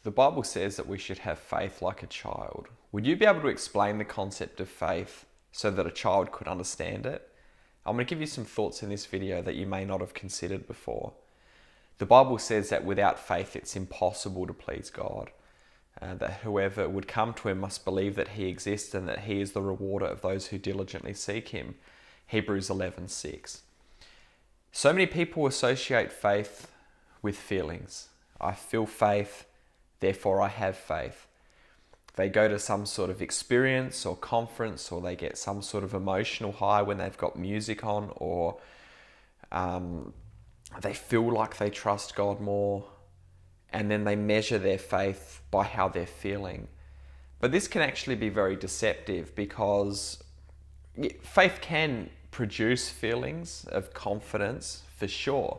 The Bible says that we should have faith like a child. Would you be able to explain the concept of faith so that a child could understand it? I'm going to give you some thoughts in this video that you may not have considered before. The Bible says that without faith it's impossible to please God. That whoever would come to him must believe that he exists and that he is the rewarder of those who diligently seek him. Hebrews 11:6. So many people associate faith with feelings. I feel faith, therefore I have faith. They go to some sort of experience or conference, or they get some sort of emotional high when they've got music on, or they feel like they trust God more, and then they measure their faith by how they're feeling. But this can actually be very deceptive, because faith can produce feelings of confidence for sure,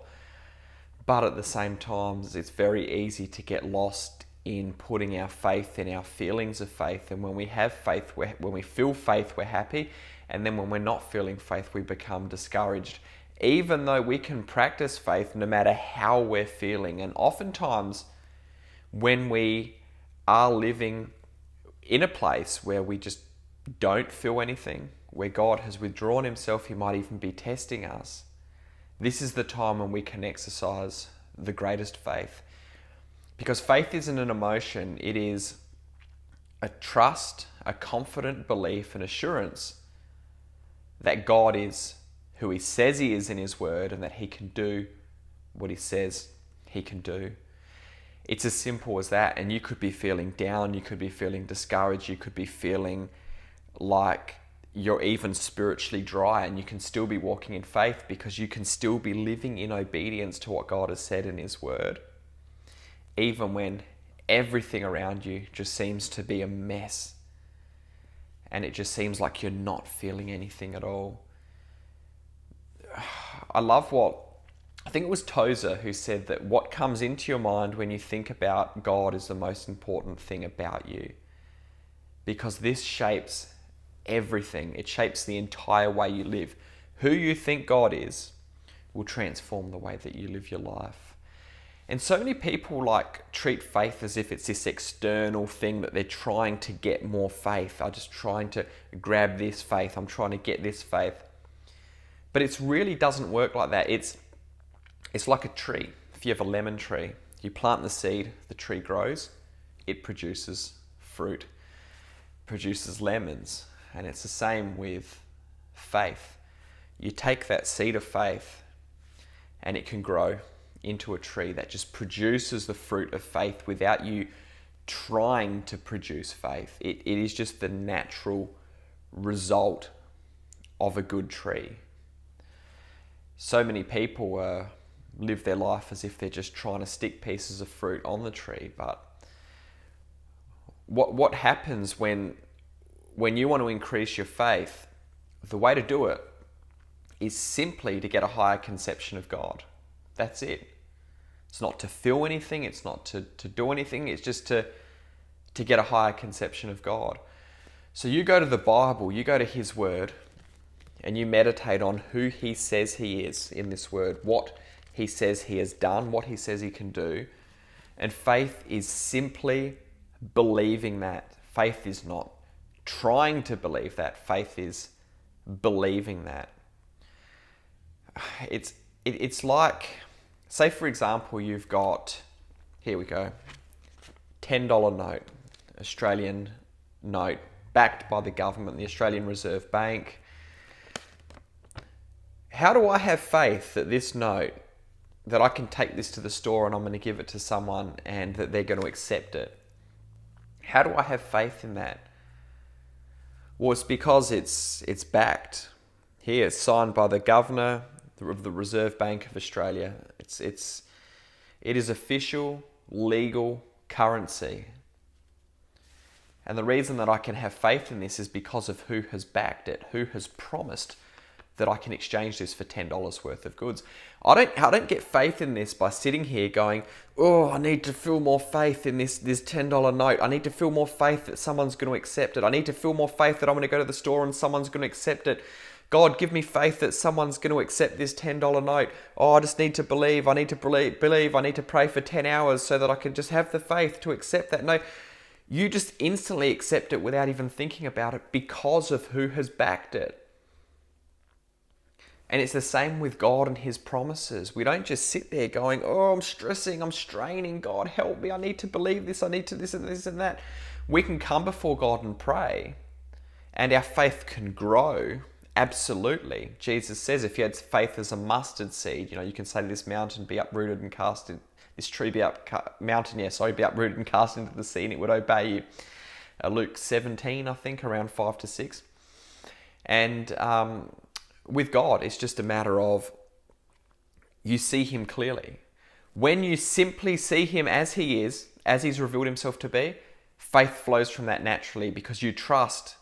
but at the same time it's very easy to get lost in putting our faith in our feelings of faith. And when we have faith, when we feel faith, we're happy, and then when we're not feeling faith, we become discouraged, even though we can practice faith no matter how we're feeling. And oftentimes when we are living in a place where we just don't feel anything, where God has withdrawn himself, he might even be testing us, this is the time when we can exercise the greatest faith. Because faith isn't an emotion, it is a trust, a confident belief and assurance that God is who he says he is in his word, and that he can do what he says he can do. It's as simple as that. And you could be feeling down, you could be feeling discouraged, you could be feeling like you're even spiritually dry, and you can still be walking in faith, because you can still be living in obedience to what God has said in his word, even when everything around you just seems to be a mess and it just seems like you're not feeling anything at all. I love I think it was Tozer who said that what comes into your mind when you think about God is the most important thing about you, because this shapes everything. It shapes the entire way you live. Who you think God is will transform the way that you live your life. And so many people treat faith as if it's this external thing that they're trying to get more faith. I'm just trying to grab this faith. I'm trying to get this faith. But it really doesn't work like that. It's like a tree. If you have a lemon tree, you plant the seed, the tree grows, it produces fruit, produces lemons. And it's the same with faith. You take that seed of faith and it can grow into a tree that just produces the fruit of faith without you trying to produce faith. It is just the natural result of a good tree. So many people live their life as if they're just trying to stick pieces of fruit on the tree. But what happens when you want to increase your faith? The way to do it is simply to get a higher conception of God. That's it. It's not to feel anything. It's not to do anything. It's just to get a higher conception of God. So you go to the Bible, you go to his word, and you meditate on who he says he is in this word, what he says he has done, what he says he can do. And faith is simply believing that. Faith is not trying to believe that. Faith is believing that. It's like, say for example, you've got, here we go, $10 note, Australian note, backed by the government, the Australian Reserve Bank. How do I have faith that this note, that I can take this to the store and I'm going to give it to someone and that they're going to accept it? How do I have faith in that? Well, it's because it's backed. Here, it's signed by the governor of the Reserve Bank of Australia. It is official, legal currency. And the reason that I can have faith in this is because of who has backed it, who has promised that I can exchange this for $10 worth of goods. I don't get faith in this by sitting here going, oh, I need to feel more faith in this $10 note. I need to feel more faith that someone's going to accept it. I need to feel more faith that I'm going to go to the store and someone's going to accept it. God, give me faith that someone's going to accept this $10 note. Oh, I just need to believe. I need to believe. I need to pray for 10 hours so that I can just have the faith to accept that. No, you just instantly accept it without even thinking about it because of who has backed it. And it's the same with God and his promises. We don't just sit there going, oh, I'm stressing, I'm straining. God, help me. I need to believe this. I need to this and this and that. We can come before God and pray, and our faith can grow. Absolutely. Jesus says if you had faith as a mustard seed, you can say to this mountain, be uprooted and cast in, this tree be uprooted and cast into the sea, and it would obey you. Luke 17, I think, around 5 to 6. And with God, it's just a matter of you see him clearly. When you simply see him as he is, as he's revealed himself to be, faith flows from that naturally because you trust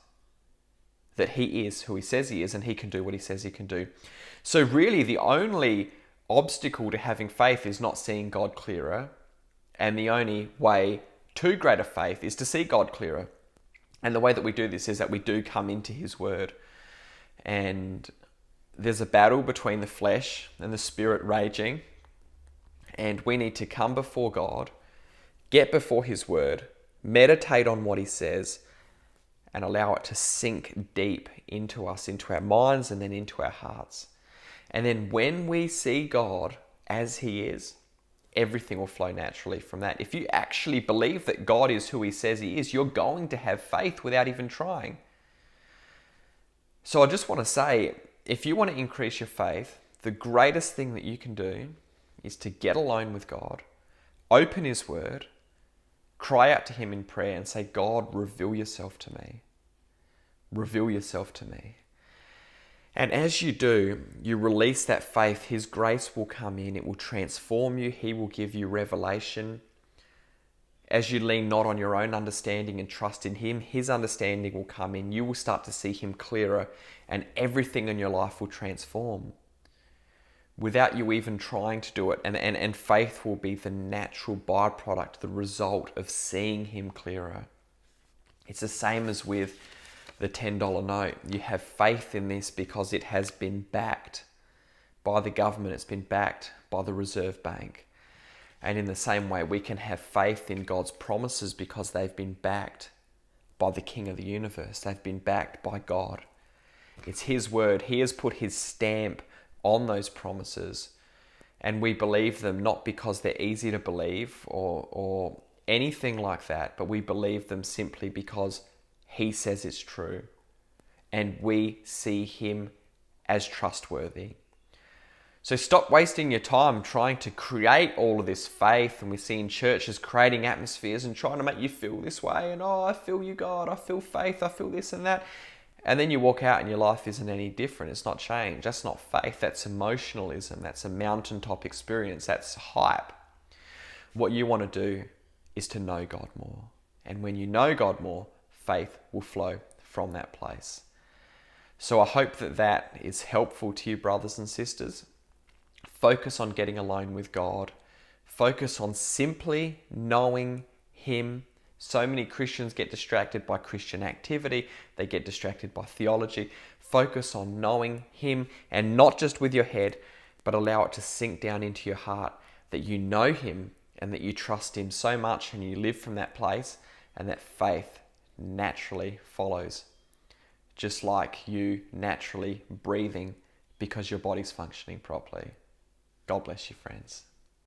that he is who he says he is and he can do what he says he can do. So really the only obstacle to having faith is not seeing God clearer, and the only way to greater faith is to see God clearer. And the way that we do this is that we do come into his word, and there's a battle between the flesh and the spirit raging, and we need to come before God, get before his word, meditate on what he says, and allow it to sink deep into us, into our minds, and then into our hearts. And then when we see God as he is, everything will flow naturally from that. If you actually believe that God is who he says he is, you're going to have faith without even trying. So I just want to say, if you want to increase your faith, the greatest thing that you can do is to get alone with God, open his word, cry out to him in prayer and say, God, reveal yourself to me. Reveal yourself to me. And as you do, you release that faith, his grace will come in, it will transform you, he will give you revelation. As you lean not on your own understanding and trust in him, his understanding will come in, you will start to see him clearer, and everything in your life will transform without you even trying to do it. And faith will be the natural byproduct, the result of seeing him clearer. It's the same as with the $10 note. You have faith in this because it has been backed by the government. It's been backed by the Reserve Bank. And in the same way, we can have faith in God's promises because they've been backed by the King of the universe. They've been backed by God. It's his word. He has put his stamp on those promises. And we believe them not because they're easy to believe or anything like that, but we believe them simply because he says it's true, and we see him as trustworthy. So stop wasting your time trying to create all of this faith, and we see in churches creating atmospheres and trying to make you feel this way, and I feel you, God, I feel faith, I feel this and that. And then you walk out and your life isn't any different. It's not change. That's not faith. That's emotionalism. That's a mountaintop experience. That's hype. What you want to do is to know God more. And when you know God more, faith will flow from that place. So I hope that is helpful to you, brothers and sisters. Focus on getting alone with God. Focus on simply knowing him. So many Christians get distracted by Christian activity. They get distracted by theology. Focus on knowing him, and not just with your head, but allow it to sink down into your heart that you know him and that you trust him so much, and you live from that place, and that faith naturally follows, just like you naturally breathing because your body's functioning properly. God bless you, friends.